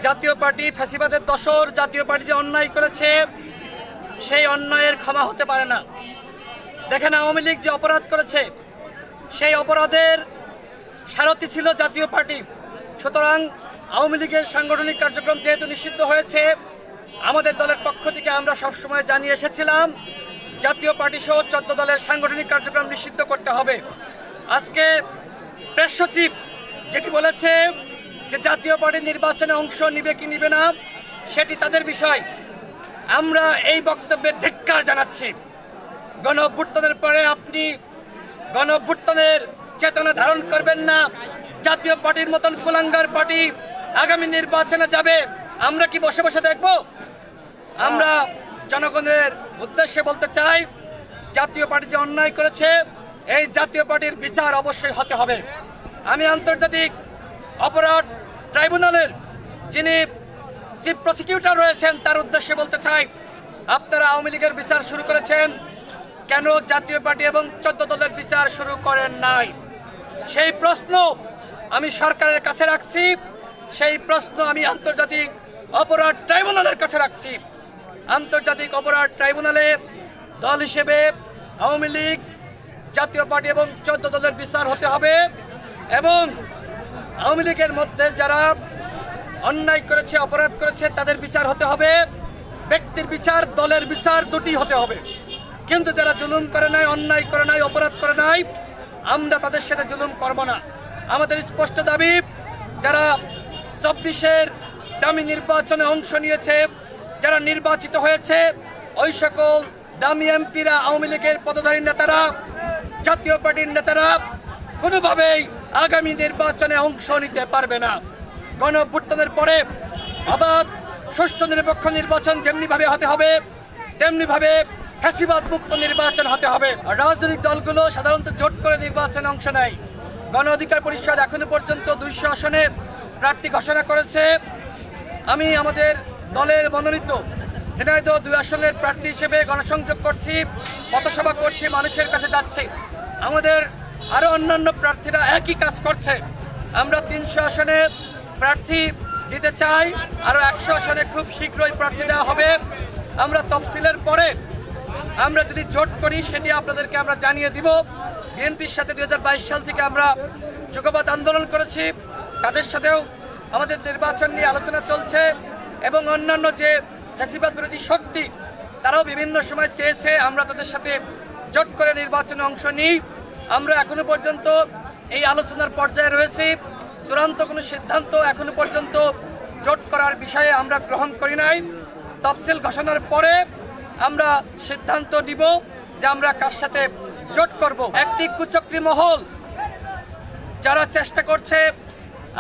জাতীয় পার্টি ফ্যাসিবাদের দোসর, জাতীয় পার্টি যে অন্যায় করেছে সেই অন্যায়ের ক্ষমা হতে পারে না। দেখেন, আওয়ামী লীগ যে অপরাধ করেছে সেই অপরাধের সারথি ছিল জাতীয় পার্টি। সুতরাং আওয়ামী লীগের সাংগঠনিক কার্যক্রম যেহেতু নিষিদ্ধ হয়েছে, আমাদের দলের পক্ষ থেকে আমরা সবসময় জানিয়ে এসেছিলাম জাতীয় পার্টি সহ 14 দলের সাংগঠনিক কার্যক্রম নিষিদ্ধ করতে হবে। আজকে প্রেস সচিব যেটি বলেছে যে জাতীয় পার্টি নির্বাচনে অংশ নিবে কি নিবে না সেটি তাদের বিষয়, আমরা এই বক্তব্যের ধিক্কার জানাচ্ছি। গণ অভ্যুত্থানের পরে আপনি গণ অভ্যুত্থানের চেতনা ধারণ করবেন না, জাতীয় পার্টির মতন কুলাঙ্গার পার্টি আগামী নির্বাচনে যাবে, আমরা কি বসে বসে দেখব? আমরা জনগণের উদ্দেশ্যে বলতে চাই, জাতীয় পার্টি যে অন্যায় করেছে এই জাতীয় পার্টির বিচার অবশ্যই হতে হবে। আমি আন্তর্জাতিক অপরাধ ট্রাইব্যুনালের যিনি চিফ প্রসিকিউটর রয়েছেন তার উদ্দেশ্যে বলতে চাই, আপনারা আওয়ামী লীগের বিচার শুরু করেছেন, কেন জাতীয় পার্টি এবং 14 দলের বিচার শুরু করেন নাই? সেই প্রশ্ন আমি সরকারের কাছে রাখছি, সেই প্রশ্ন আমি আন্তর্জাতিক অপরাধ ট্রাইব্যুনালের কাছে রাখছি। আন্তর্জাতিক অপরাধ ট্রাইব্যুনালে দল হিসেবে আওয়ামী লীগ, জাতীয় পার্টি এবং 14 দলের বিচার হতে হবে এবং আওয়ামী লীগের মধ্যে যারা অন্যায় করেছে, অপরাধ করেছে তাদের বিচার হতে হবে। ব্যক্তির বিচার, দলের বিচার দুটি হতে হবে। কিন্তু যারা জুলুম করে নাই, অন্যায় করে নাই, অপরাধ করে নাই, আমরা তাদের সাথে জুলুম করব না। আমাদের স্পষ্ট দাবি, যারা 24-এর ডামি নির্বাচনে অংশ নিয়েছে, যারা নির্বাচিত হয়েছে, ওই সকল ডামি এমপিরা, আওয়ামী লীগের পদধারী নেতারা, জাতীয় পার্টির নেতারা কোনোভাবেই আগামী নির্বাচনে অংশ নিতে পারবে না। গণ অভ্যুত্থানের পরে অবাধ, সুষ্ঠু, নিরপেক্ষ নির্বাচন যেমনিভাবে হতে হবে তেমনিভাবে ফ্যাসিবাদ মুক্ত নির্বাচন হতে হবে। রাজনৈতিক দলগুলো সাধারণত জোট করে নির্বাচনে অংশ নেয়। গণ অধিকার পরিষদ এখনো পর্যন্ত 200 আসনে প্রার্থী ঘোষণা করেছে। আমি আমাদের দলের মনোনীত ঝিনাইদহ 2 আসনের প্রার্থী হিসেবে গণসংযোগ করছি, পথসভা করছি, মানুষের কাছে যাচ্ছি। আমাদের আরও অন্যান্য প্রার্থীরা একই কাজ করছে। আমরা 300 আসনে প্রার্থী দিতে চাই, আরও 100 আসনে খুব শীঘ্রই প্রার্থী দেওয়া হবে। আমরা তফসিলের পরে আমরা যদি জোট করি সেটি আপনাদেরকে আমরা জানিয়ে দিব। বিএনপির সাথে 2022 সাল থেকে আমরা যুগপৎ আন্দোলন করেছি, তাদের সাথেও আমাদের নির্বাচন নিয়ে আলোচনা চলছে এবং অন্যান্য যে ফ্যাসিবাদ বিরোধী শক্তি তারাও বিভিন্ন সময় চেয়েছে আমরা তাদের সাথে জোট করে নির্বাচনে অংশ নিই। আমরা এখনো পর্যন্ত এই আলোচনার পর্যায়ে রয়েছি, চূড়ান্ত কোনো সিদ্ধান্ত এখনো পর্যন্ত জোট করার বিষয়ে আমরা গ্রহণ করি নাই। তফসিল ঘোষণার পরে আমরা সিদ্ধান্ত নিব যে আমরা কার সাথে জোট করব। একটি কুচক্রী মহল যারা চেষ্টা করছে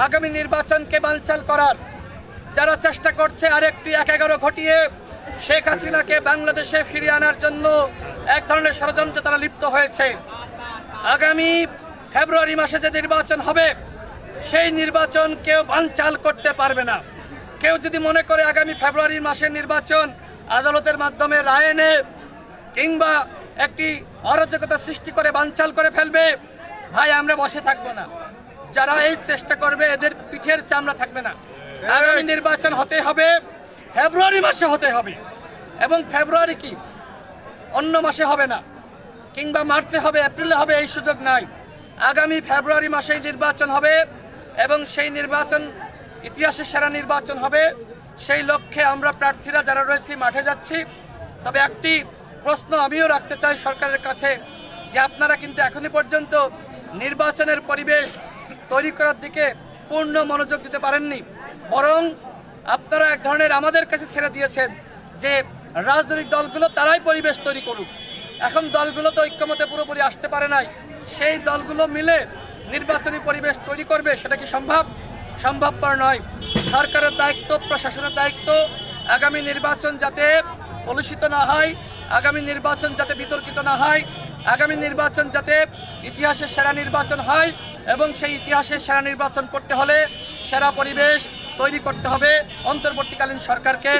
আগামী নির্বাচনকে বানচাল করার, যারা চেষ্টা করছে আরেকটি 1-11 ঘটিয়ে শেখ হাসিনাকে বাংলাদেশে ফিরিয়ে আনার জন্য এক ধরনের ষড়যন্ত্রে তারা লিপ্ত হয়েছে। আগামী ফেব্রুয়ারি মাসে যে নির্বাচন হবে সেই নির্বাচন কেউ বানচাল করতে পারবে না। কেউ যদি মনে করে আগামী ফেব্রুয়ারি মাসের নির্বাচন আদালতের মাধ্যমে রায় এনে কিংবা একটি অরাজকতা সৃষ্টি করে বানচাল করে ফেলবে, ভাই আমরা বসে থাকবো না। যারা এই চেষ্টা করবে এদের পিঠের চামড়া থাকবে না। আগামী নির্বাচন হতে হবে, ফেব্রুয়ারি মাসে হতে হবে এবং ফেব্রুয়ারি কি অন্য মাসে হবে না, কিংবা মার্চে হবে, এপ্রিলে হবে, এই সুযোগ নাই। আগামী ফেব্রুয়ারি মাসেই নির্বাচন হবে এবং সেই নির্বাচন ইতিহাসের সেরা নির্বাচন হবে। সেই লক্ষ্যে আমরা প্রার্থীরা যারা রয়েছি মাঠে যাচ্ছি। তবে একটি প্রশ্ন আমিও রাখতে চাই সরকারের কাছে, যে আপনারা কিন্তু এখনই পর্যন্ত নির্বাচনের পরিবেশ তৈরি করার দিকে পূর্ণ মনোযোগ দিতে পারেননি, বরং আপনারা এক ধরনের আমাদের কাছে ছেড়ে দিয়েছেন যে রাজনৈতিক দলগুলো তারাই পরিবেশ তৈরি করুক। এখন দলগুলো তো ঐক্যমতে পুরোপুরি আসতে পারে নাই, সেই দলগুলো মিলে নির্বাচনী পরিবেশ তৈরি করবে, সেটা কি সম্ভবপর নয়। সরকারের দায়িত্ব, প্রশাসনের দায়িত্ব আগামী নির্বাচন যাতে কলুষিত না হয়, আগামী নির্বাচন যাতে বিতর্কিত না হয়, আগামী নির্বাচন যাতে ইতিহাসের সেরা নির্বাচন হয় এবং সেই ইতিহাসের সেরা নির্বাচন করতে হলে সেরা পরিবেশ তৈরি করতে হবে অন্তর্বর্তীকালীন সরকারকে।